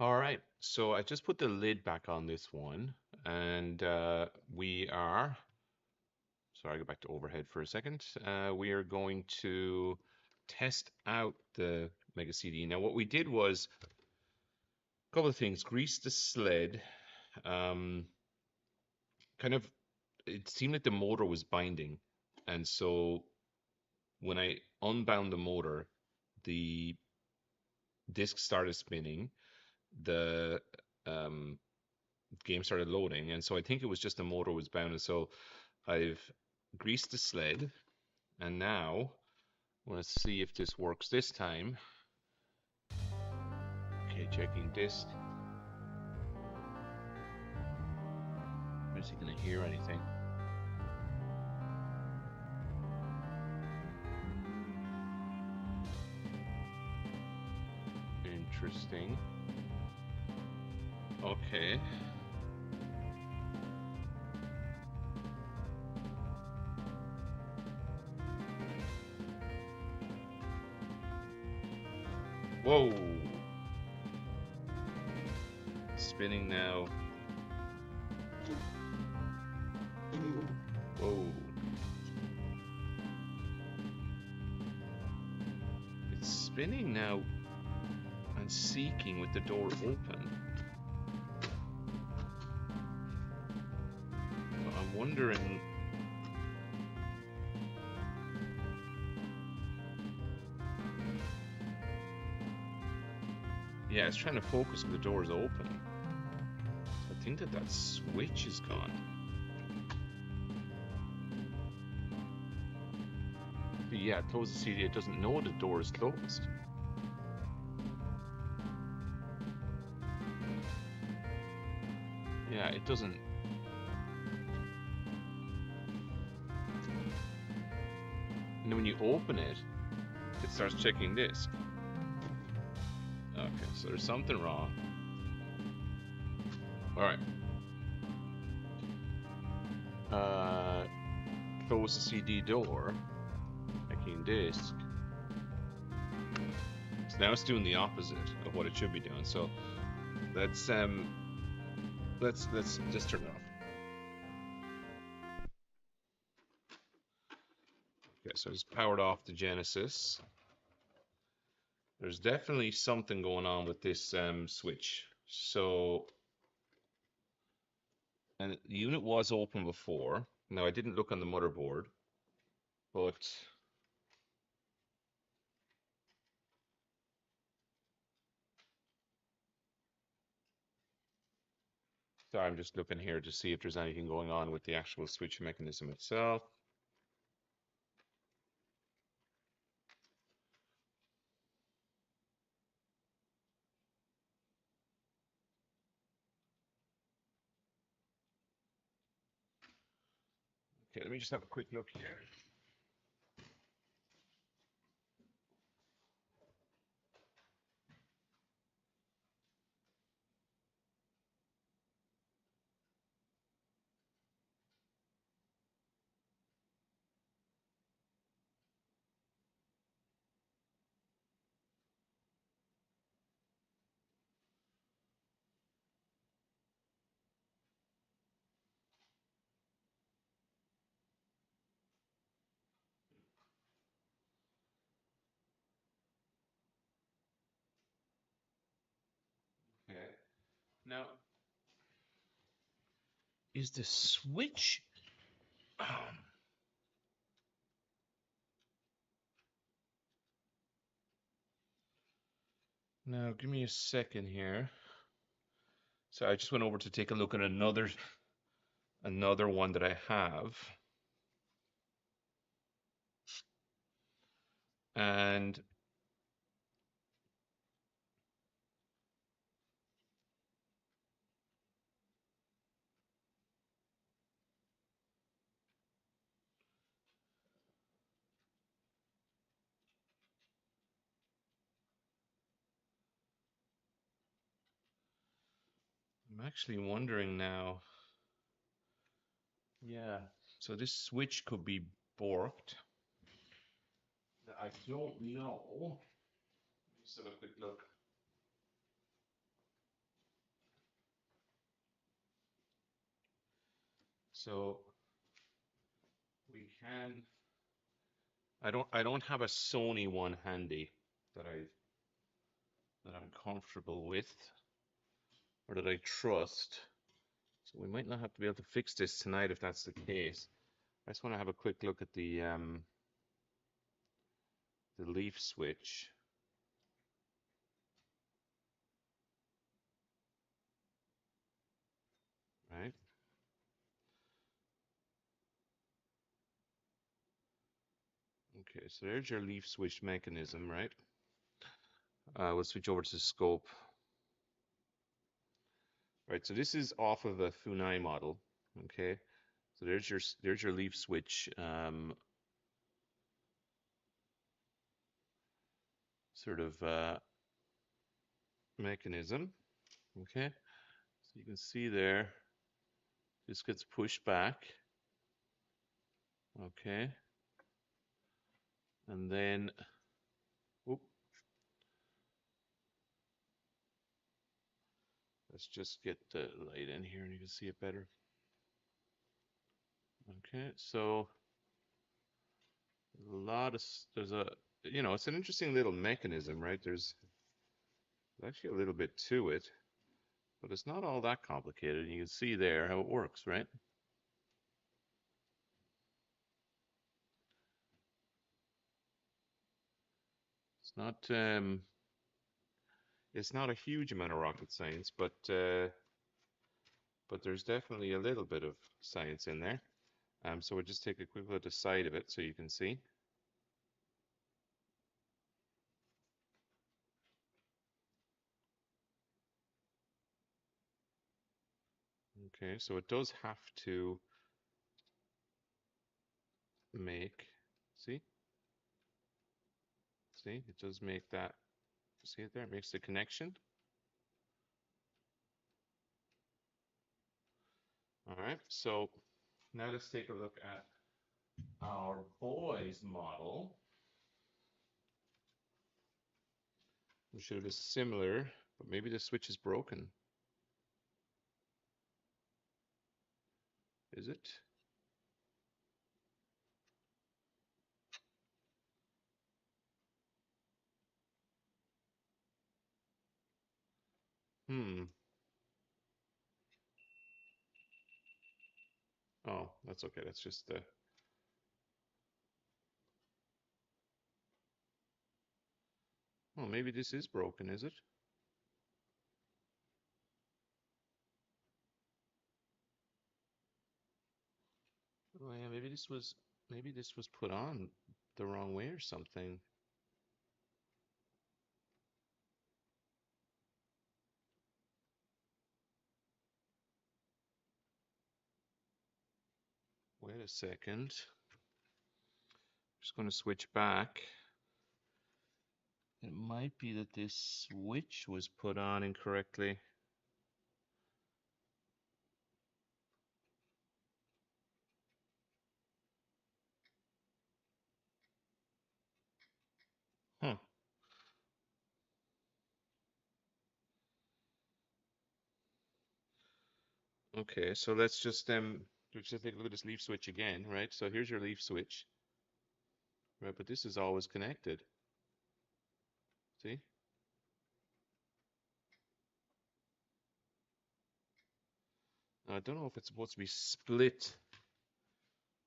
All right, so I just put the lid back on this one, and we are, sorry, I'll go back to overhead for a second. We are going to test out the Mega CD. Now, what we did was a couple of things. Grease the sled. Um, kind of, it seemed like the motor was binding, and so when I unbound the motor, the disc started spinning. The um, game started loading, and so I think it was just the motor was bound. And so I've greased the sled, and now I want to see if this works this time. Okay, checking disc. Is he gonna hear anything? Interesting. Okay. Whoa! Spinning now. Whoa! It's spinning now and seeking with the door open. I'm wondering. Yeah, it's trying to focus when the door is open. I think that switch is gone. But yeah, close the CD. It doesn't know the door is closed. Yeah, it doesn't. And then when you open it, it starts checking disk. Okay, so there's something wrong. All right. Close the CD door. Checking disk. So now it's doing the opposite of what it should be doing. So let's just turn it off. Okay, so it's powered off the Genesis. There's definitely something going on with this switch. So, and the unit was open before. Now I didn't look on the motherboard, but so I'm just looking here to see if there's anything going on with the actual switch mechanism itself. Okay, let me just have a quick look here. Okay. Now, is the switch? Um, now, give me a second here. So I just went over to take a look at another one that I have, and I'm actually wondering now. Yeah, so this switch could be borked. I don't know. Let's have a quick look. So we can. I don't have a Sony one handy that I that I'm comfortable with or that I trust. So we might not have to be able to fix this tonight if that's the case. I just want to have a quick look at the leaf switch, right? Okay, so there's your leaf switch mechanism, right? We'll switch over to scope. Right, so this is off of a Funai model. Okay, so there's your leaf switch sort of mechanism. Okay, so you can see there, this gets pushed back. Okay, and then, whoop, let's just get the light in here and you can see it better. Okay, so there's a, it's an interesting little mechanism, right? There's actually a little bit to it, but it's not all that complicated. You can see there how it works, right? It's not a huge amount of rocket science, but there's definitely a little bit of science in there. So we'll just take a quick look at the side of it so you can see. Okay, so it does have to make, see, it does make that, see it there, it makes the connection. All right, so now let's take a look at our boys model, which is similar, but maybe the switch is broken. Is it? Hmm. Oh, that's okay. That's just the. Oh, maybe this is broken, is it? Oh yeah, maybe this was put on the wrong way or something. Wait a second. Just going to switch back. It might be that this switch was put on incorrectly. Huh. Okay, so let's just take a look at this leaf switch again, right? So here's your leaf switch, right? But this is always connected. See? Now, I don't know if it's supposed to be split.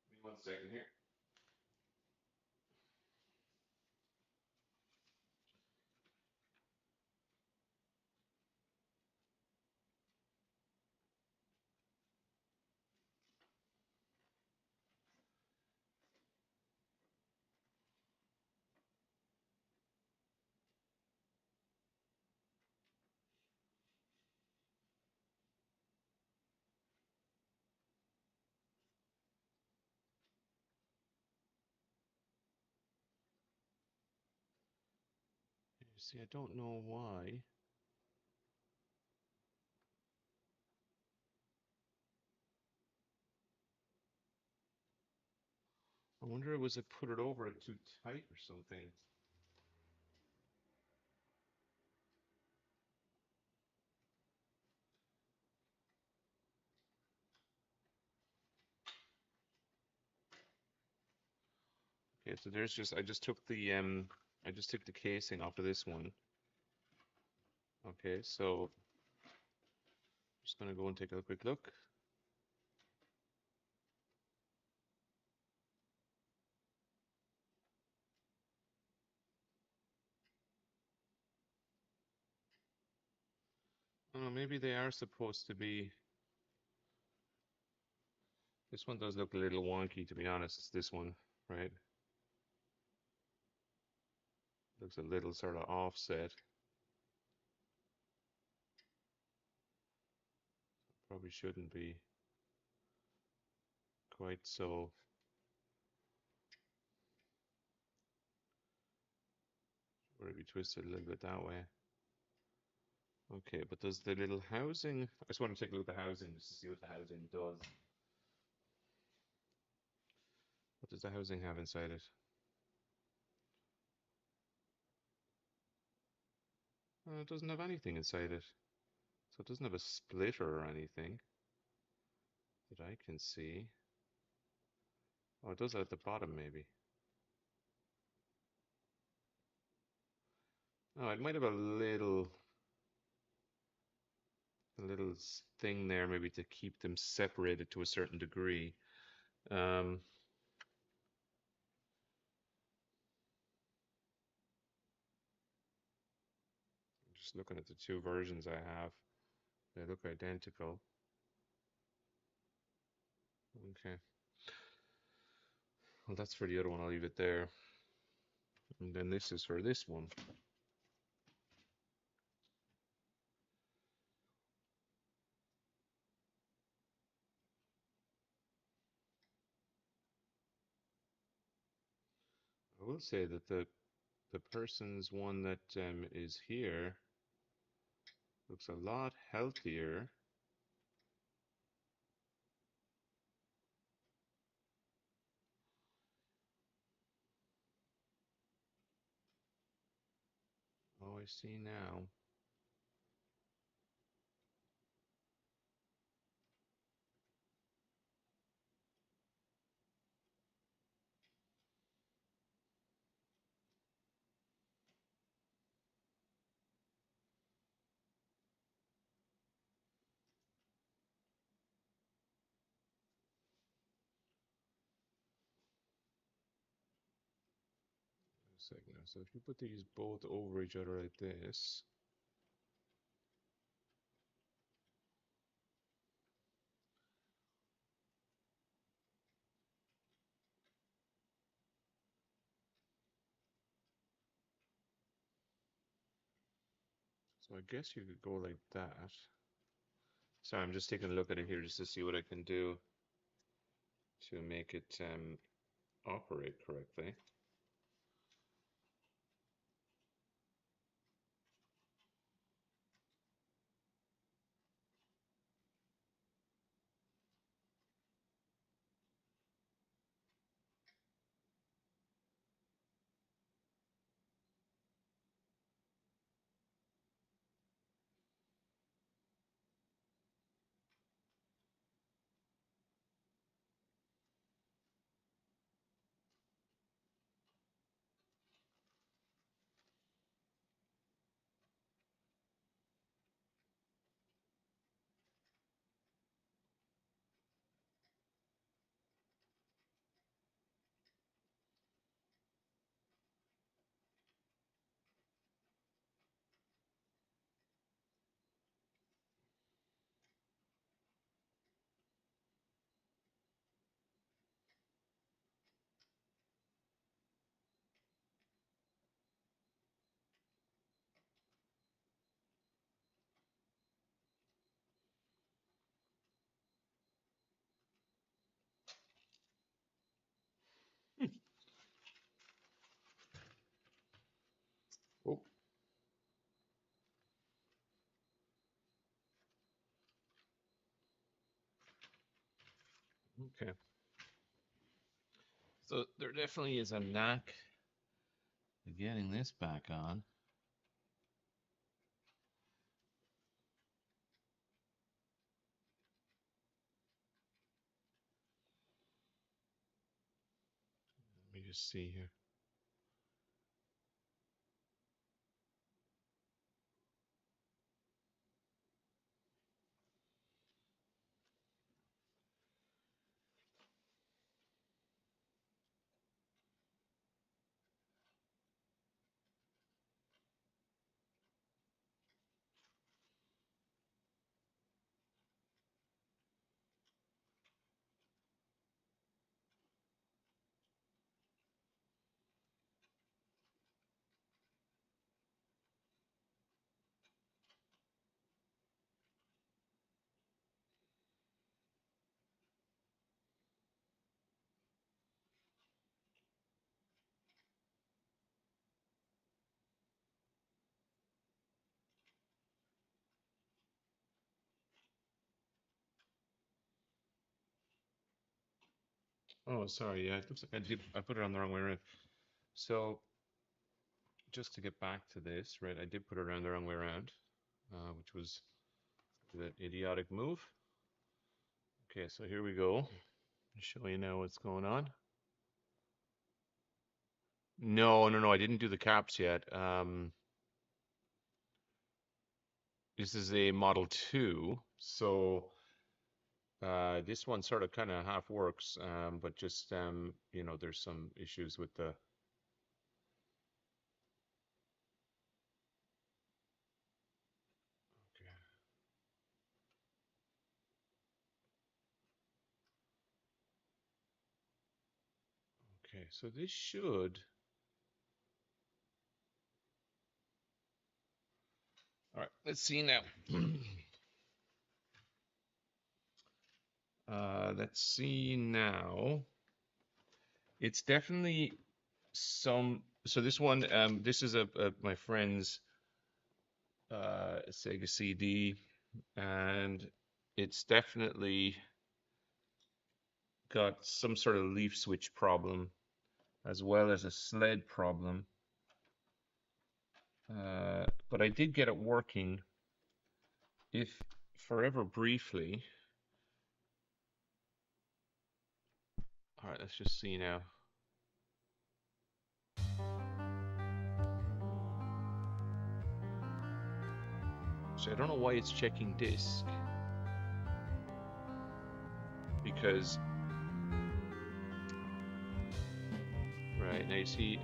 Give me 1 second here. You see, I don't know why. I wonder was it put it over it too tight or something. Okay, so there's just I just took the casing off of this one. Okay, so just gonna go and take a quick look. Oh, maybe they are supposed to be. This one does look a little wonky, to be honest. It's this one, right? Looks a little sort of offset. Probably shouldn't be quite so. Maybe twisted a little bit that way. Okay, but does the little housing? I just want to take a look at the housing just to see what the housing does. What does the housing have inside it? It doesn't have anything inside it. So it doesn't have a splitter or anything that I can see. Oh, it does at the bottom maybe. Oh, it might have a little thing there maybe to keep them separated to a certain degree. Um, just looking at the two versions I have, they look identical. Okay, well that's for the other one. I'll leave it there. And then this is for this one. I will say that the person's one that is here looks a lot healthier. Oh, I see now. A second now. So if you put these both over each other like this, so I guess you could go like that. Sorry, I'm just taking a look at it here just to see what I can do to make it operate correctly. Oh, okay. So there definitely is a knack to getting this back on. Let me just see here. Oh, sorry. Yeah, it looks like I put it on the wrong way around. So just to get back to this, right? I did put it around the wrong way around, which was the idiotic move. Okay, so here we go. I'll show you now what's going on. No, no, no. I didn't do the caps yet. This is a Model 2, so this one sort of kind of half works, but just you know, there's some issues with the. Okay, okay, so this should. All right, let's see now. Let's see now. It's definitely some. So this one, this is a my friend's Sega CD, and it's definitely got some sort of leaf switch problem as well as a sled problem. But I did get it working, if forever briefly. All right, let's just see now. So I don't know why it's checking disk, because right now you see.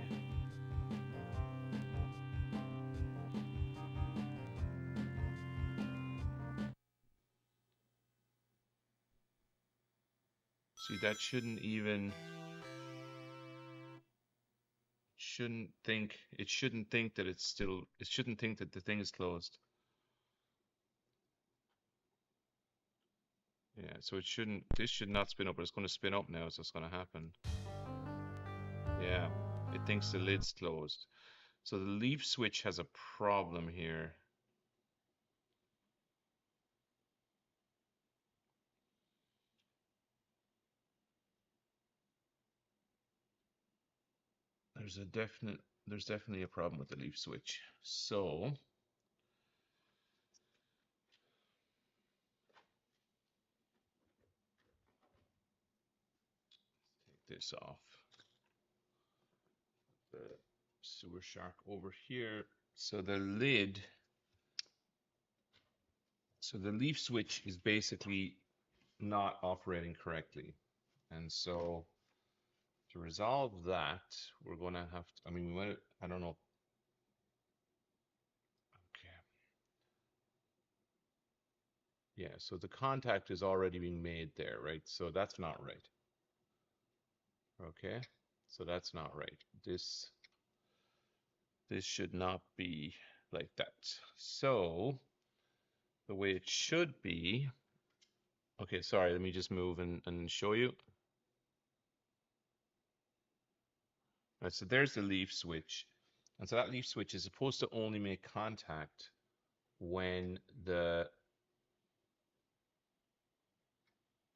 See, that shouldn't think that it's still, it shouldn't think that the thing is closed. Yeah, so it shouldn't, this should not spin up, but it's going to spin up now, so it's going to happen. Yeah, it thinks the lid's closed. So the leaf switch has a problem here. There's definitely a problem with the leaf switch. So take this off. The sewer shark over here. So the lid, so the leaf switch is basically not operating correctly. And so to resolve that, we're going to have to, I mean, we might, I don't know. Okay. Yeah, so the contact is already being made there, right? So that's not right. Okay, so that's not right. This should not be like that. So the way it should be, okay, sorry, let me just move and show you. Right, so there's the leaf switch. And so that leaf switch is supposed to only make contact when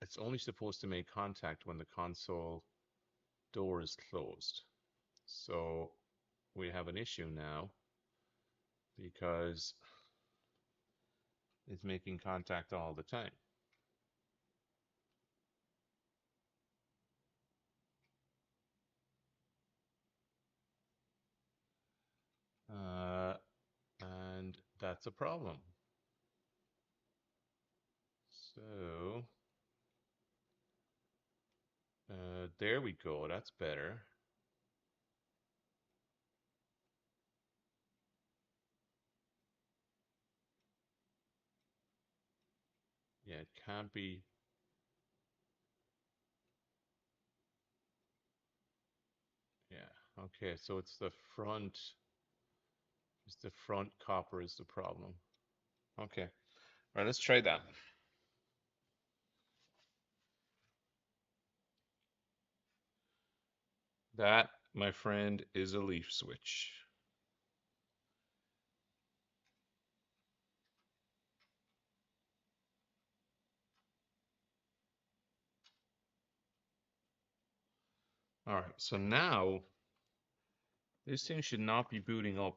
it's only supposed to make contact when the console door is closed. So we have an issue now because it's making contact all the time. And that's a problem. So there we go. That's better. Yeah, it can't be. Yeah. Okay, so it's the front. It's the front copper is the problem. Okay. All right, let's try that. That, my friend, is a leaf switch. All right, so now this thing should not be booting up.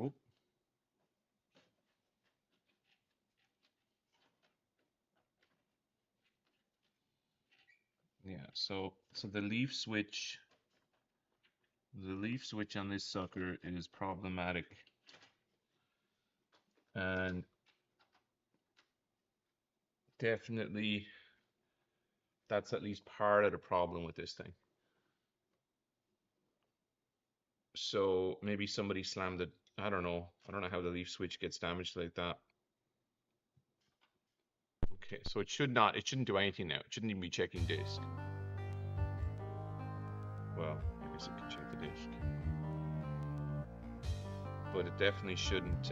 Oop. Yeah, so the leaf switch on this sucker is problematic. And definitely that's at least part of the problem with this thing. So maybe somebody slammed it. I don't know. I don't know how the leaf switch gets damaged like that. Okay, so it shouldn't do anything now. It shouldn't even be checking disk. Well, I guess it could check the disk. But it definitely shouldn't.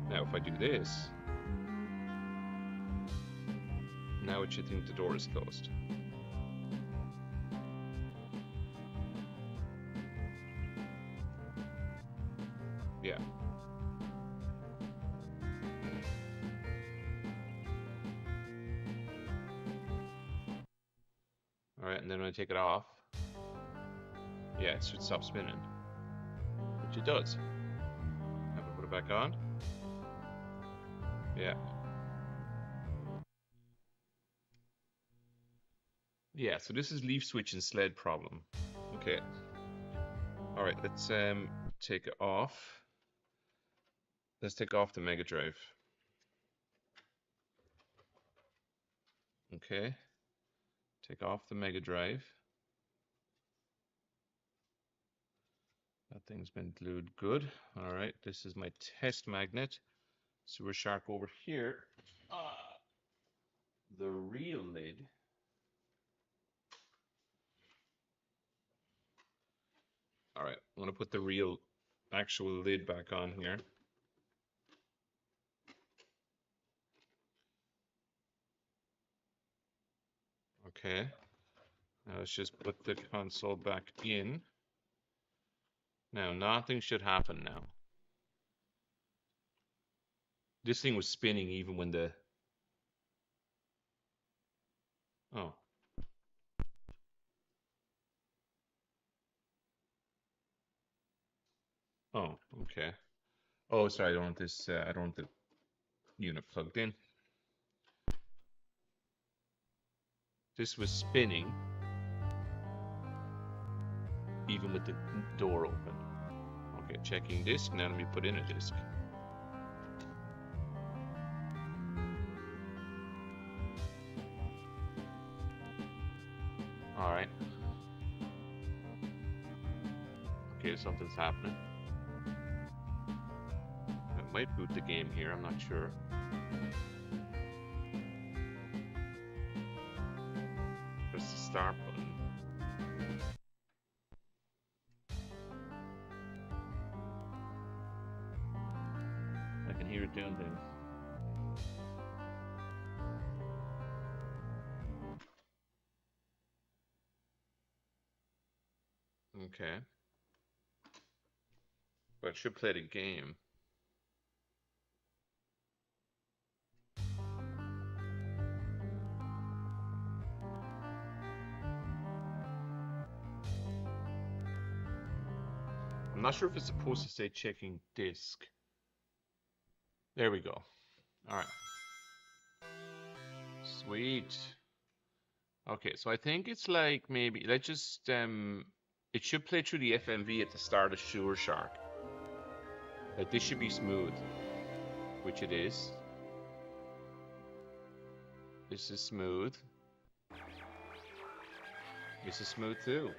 Now, if I do this, now it should think the door is closed. Yeah. All right, and then when I take it off, yeah, it should stop spinning, which it does. Now if I put it back on, yeah. Yeah, so this is leaf switch and sled problem. Okay. All right, let's take it off. Let's take off the Mega Drive. Okay. Take off the Mega Drive. That thing's been glued good. All right, this is my test magnet. Sewer Shark over here. The real lid. All right, I'm gonna put the real actual lid back on here. Okay. Now let's just put the console back in. Now nothing should happen now. This thing was spinning even when the... Oh. Oh, okay. Oh, sorry, I don't want this, I don't want the unit plugged in. This was spinning even with the door open. Okay, checking disk. Now let me put in a disk. All right. Okay, something's happening. I might boot the game here, I'm not sure. Press the start button. I can hear it doing things. Okay. But it should play the game. I'm not sure if it's supposed to say checking disk. There we go. All right. Sweet. Okay, so I think it's like maybe let's just It should play through the FMV at the start of Sewer Shark. Like this should be smooth, which it is. This is smooth. This is smooth too.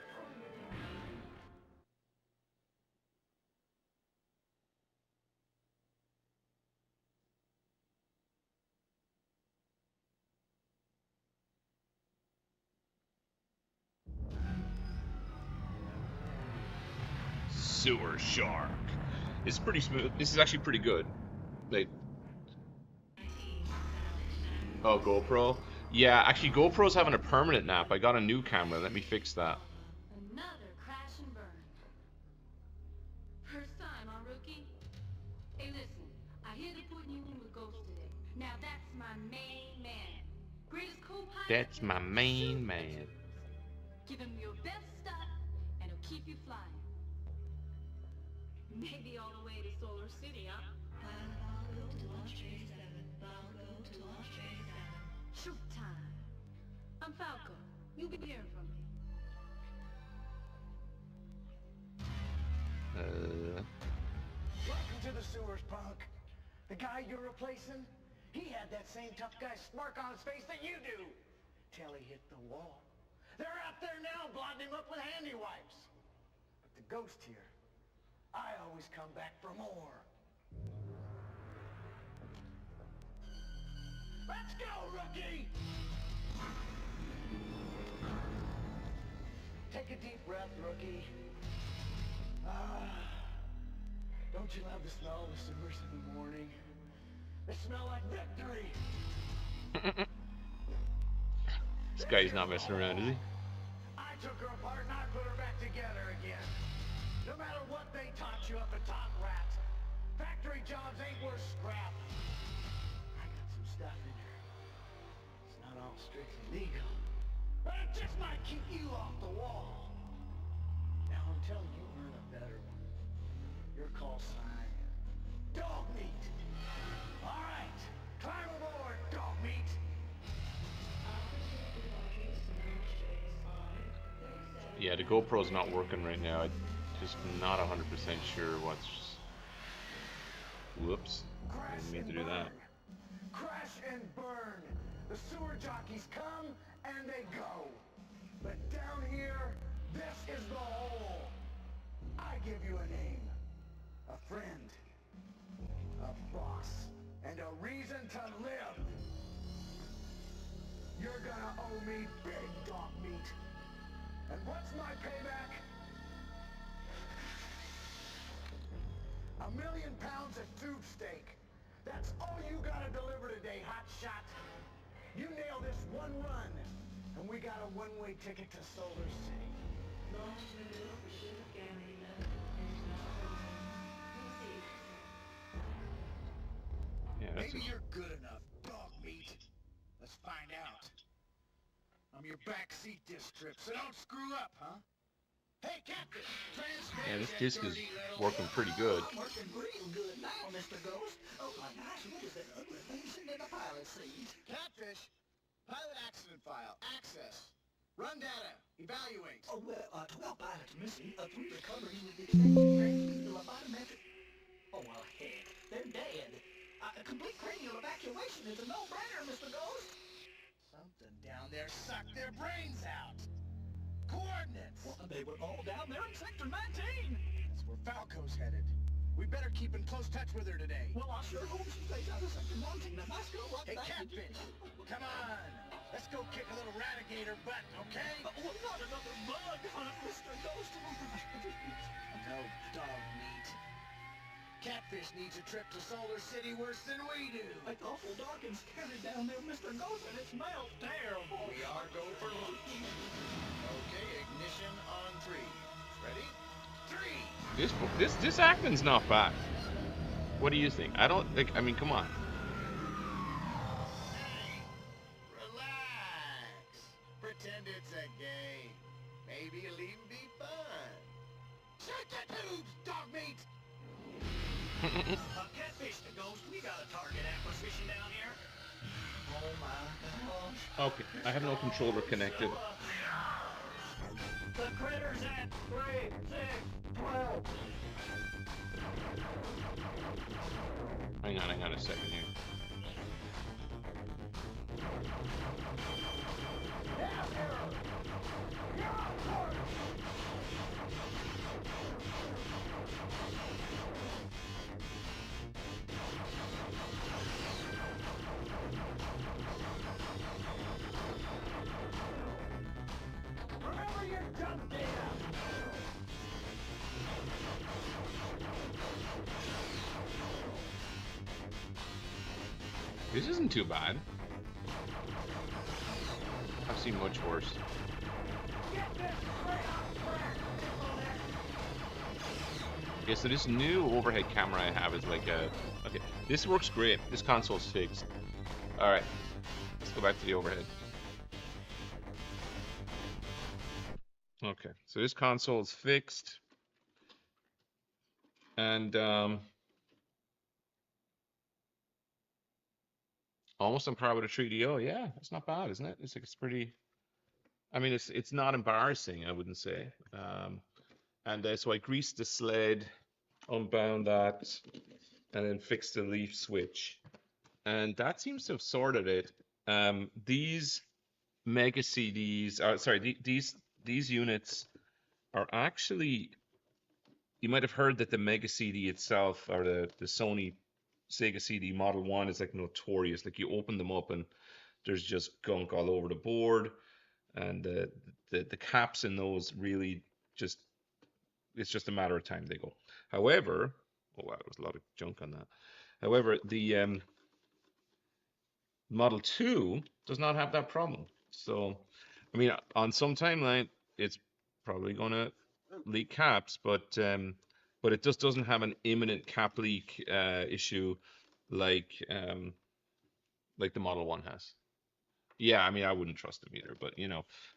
Sewer Shark. It's pretty smooth. This is actually pretty good. Like, oh, GoPro. Yeah, actually, GoPro's having a permanent nap. I got a new camera. Let me fix that. Another crash and burn. First time, huh, rookie? Hey, listen. I hear they're putting you in with Ghost today. Now that's my main man. Greatest co-pilot. That's my main man. Give him your best stuff, and he'll keep you flying. Maybe all the way to Solar City, huh? Shoot time. I'm Falco. You'll be hearing from me. Welcome to the sewers, punk. The guy you're replacing, he had that same tough guy smirk on his face that you do. Till he hit the wall. They're out there now blotting him up with handy wipes. But the ghost here, I always come back for more. Let's go, rookie! Take a deep breath, rookie. Don't you love the smell of the sewers in the morning? They smell like victory! This guy's not messing around, is he? I took her apart and I put her back together again. No matter what they taught you up at Top Rat, factory jobs ain't worth scrap. I got some stuff in her. It's not all strictly legal, but it just might keep you off the wall. Now until you earn a better one, your call sign, Dog Meat. All right, climb aboard, Dog Meat. Yeah, the GoPro's not working right now. I'm just not 100% sure what's... Whoops. I didn't mean to do that. Crash and burn. The sewer jockeys come and they go. But down here, this is the hole. I give you a name, a friend, a boss, and a reason to live. You're gonna owe me big dog meat. And what's my payback? 1,000,000 pounds of tube steak. That's all you gotta deliver today, hot shot. You nail this one run, and we got a one-way ticket to Solar City. Yeah, that's Maybe you're good enough, dog meat. Let's find out. I'm your backseat this trip, so don't screw up, huh? Hey, Captain! Yeah, this disc is working pretty good. I'm working real good now, Mr. Ghost. Oh my gosh, what is that ugly thing sitting in the pilot seat? Catfish! Pilot accident file. Access. Run data. Evaluate. Oh, well, 12 pilots missing, 3 recoveries with the extension train to lobotometric. Oh, well, heck, they're dead. Complete cranial evacuation is a no-brainer, Mr. Ghost. Something down there sucked their brains out. Coordinates! Well, they were all down there in Sector 19. That's where Falco's headed. We better keep in close touch with her today. Well, I sure hope she stays out of Sector 19. Now, let's go right Hey, back. Catfish! Come on! Let's go kick a little radigator butt, okay? Well, not another bug hunt, Mr. Ghost. No dog meat. Catfish needs a trip to Solar City worse than we do. It's awful dark and scary down there, Mr. Ghost, and it smells terrible. We are go for launch. Okay, ignition on 3. Ready? 3! This acting's not bad. What do you think? I don't think... I mean, come on. Hey, relax. Pretend it's a game. Maybe it'll even be fun. Shut the tubes, dog meat! Catfish the Ghost, we got a target acquisition down here. Oh my gosh. Okay, I have no controller connected. The critter's at 3, 6, 12. Hang on a second here. Down error. You're on course. Remember your jump data. This isn't too bad. I've seen much worse. Get this straight on track. Yeah, so this new overhead camera I have is like a... Okay, this works great. This console's fixed. Alright, let's go back to the overhead. Okay, so this console is fixed. And almost on par with a 3DO. Yeah, it's not bad, isn't it? It's like it's pretty... I mean, it's not embarrassing, I wouldn't say. And so I greased the sled, unbound that, and then fixed the leaf switch. And that seems to have sorted it. These Mega CDs, sorry, these units are actually, you might have heard that the Mega CD itself, or the Sony Sega CD Model 1 is like notorious. Like you open them up and there's just gunk all over the board. And the caps in those really just, it's just a matter of time they go. However, oh wow, there was a lot of junk on that. However, the Model 2 does not have that problem. So, I mean, on some timeline, it's probably going to leak caps, but it just doesn't have an imminent cap leak issue like like the Model 1 has. Yeah, I mean, I wouldn't trust them either, but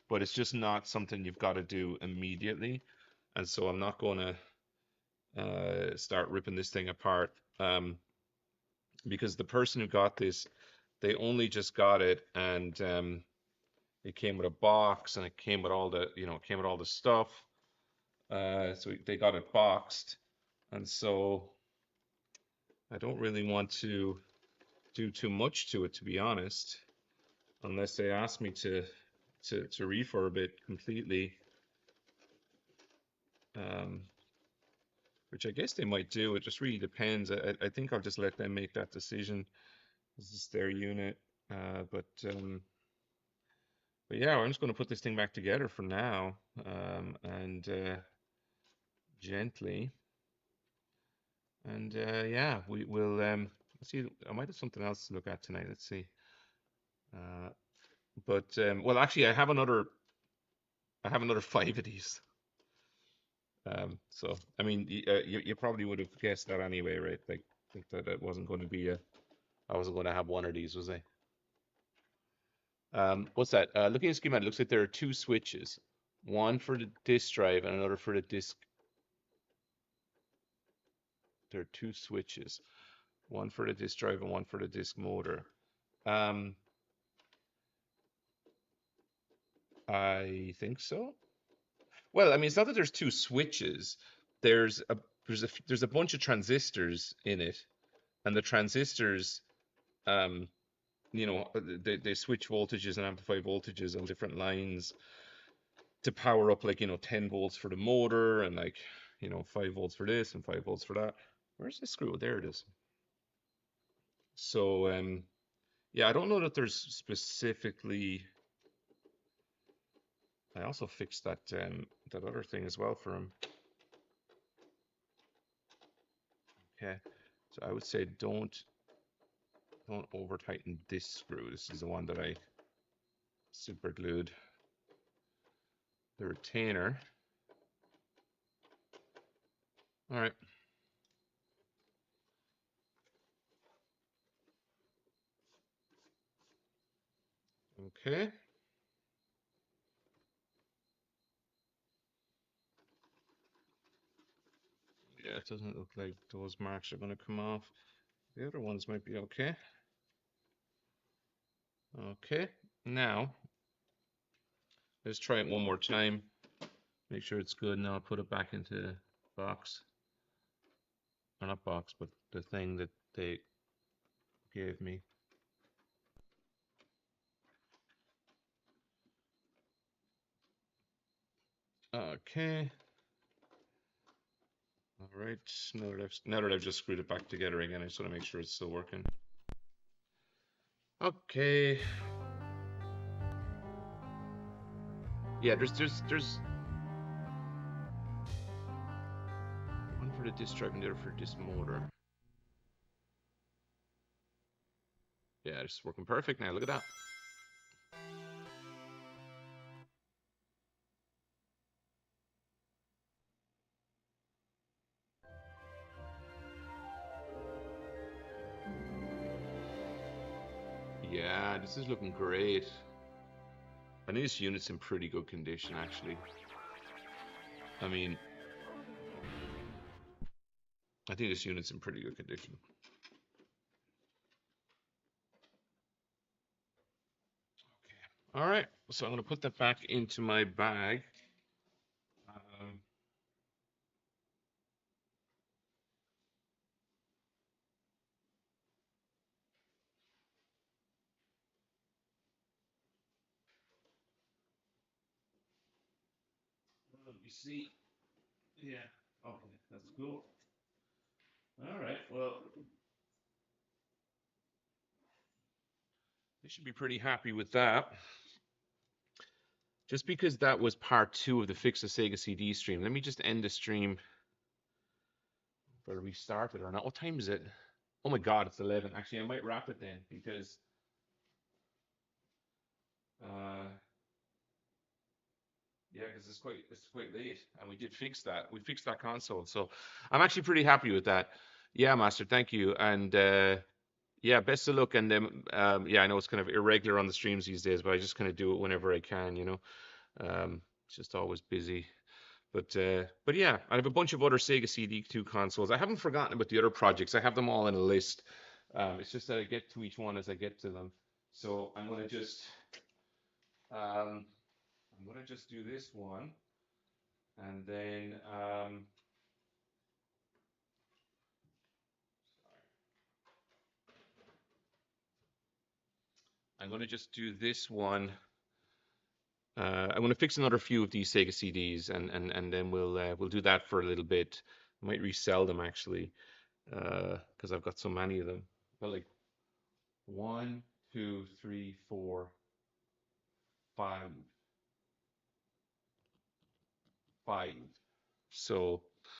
but it's just not something you've got to do immediately. And so I'm not going to start ripping this thing apart because the person who got this, they only just got it, and it came with a box, and it came with all the it came with all the stuff. So they got it boxed, and so I don't really want to do too much to it, to be honest, unless they ask me to refurb it completely, which I guess they might do. It just really depends. I think I'll just let them make that decision. This is their unit, but yeah, I'm just going to put this thing back together for now, and gently. And yeah, we will let's see. I might have something else to look at tonight. Let's see. But well, actually, I have another five of these. So I mean, you probably would have guessed that anyway, right? Like, think that it wasn't going to be I wasn't going to have one of these, was I? What's that? Looking at the schematic, it looks like there are two switches, one for the disk drive and another for the disk. There are two switches, one for the disk drive and one for the disk motor. I think so. Well, I mean, it's not that there's two switches. There's a there's a bunch of transistors in it, and the transistors, um, they switch voltages and amplify voltages on different lines to power up, like 10 volts for the motor, and like 5 volts for this and 5 volts for that. Where's the screw? There it is. So yeah, I don't know that there's specifically. I also fixed that that other thing as well for him. Okay, so I would say don't over tighten this screw. This is the one that I super glued the retainer. All right. Okay. Yeah, it doesn't look like those marks are going to come off. The other ones might be okay. Okay, now let's try it one more time. Make sure it's good, and I'll put it back into box. Or not box, but the thing that they gave me. Okay. All right. Now that I've just screwed it back together again, I just want to make sure it's still working. Okay. Yeah, there's one for the disk drive and the other for this motor. Yeah, it's working perfect now. Look at that. Yeah, this is looking great. I think this unit's in pretty good condition, actually. I mean, I think this unit's in pretty good condition. Okay. All right. So I'm going to put that back into my bag. Um, let me see. Yeah. Okay, that's cool. All right. Well, they should be pretty happy with that. Just because that was part two of the Fix the Sega CD stream, let me just end the stream. Better restart it or not. What time is it? Oh my God, it's 11. Actually, I might wrap it then because uh, yeah, because it's quite late, and we did fix that. We fixed that console, so I'm actually pretty happy with that. Yeah, Master, thank you, and yeah, best of luck. And then yeah, I know it's kind of irregular on the streams these days, but I just kind of do it whenever I can, you know. It's just always busy. But yeah, I have a bunch of other Sega CD2 consoles. I haven't forgotten about the other projects. I have them all in a list. It's just that I get to each one as I get to them. So I'm gonna just do this one, and then I'm gonna just do this one. I'm gonna fix another few of these Sega CDs, and then we'll do that for a little bit. I might resell them actually, because I've got so many of them. But like one, two, three, four, five, five. So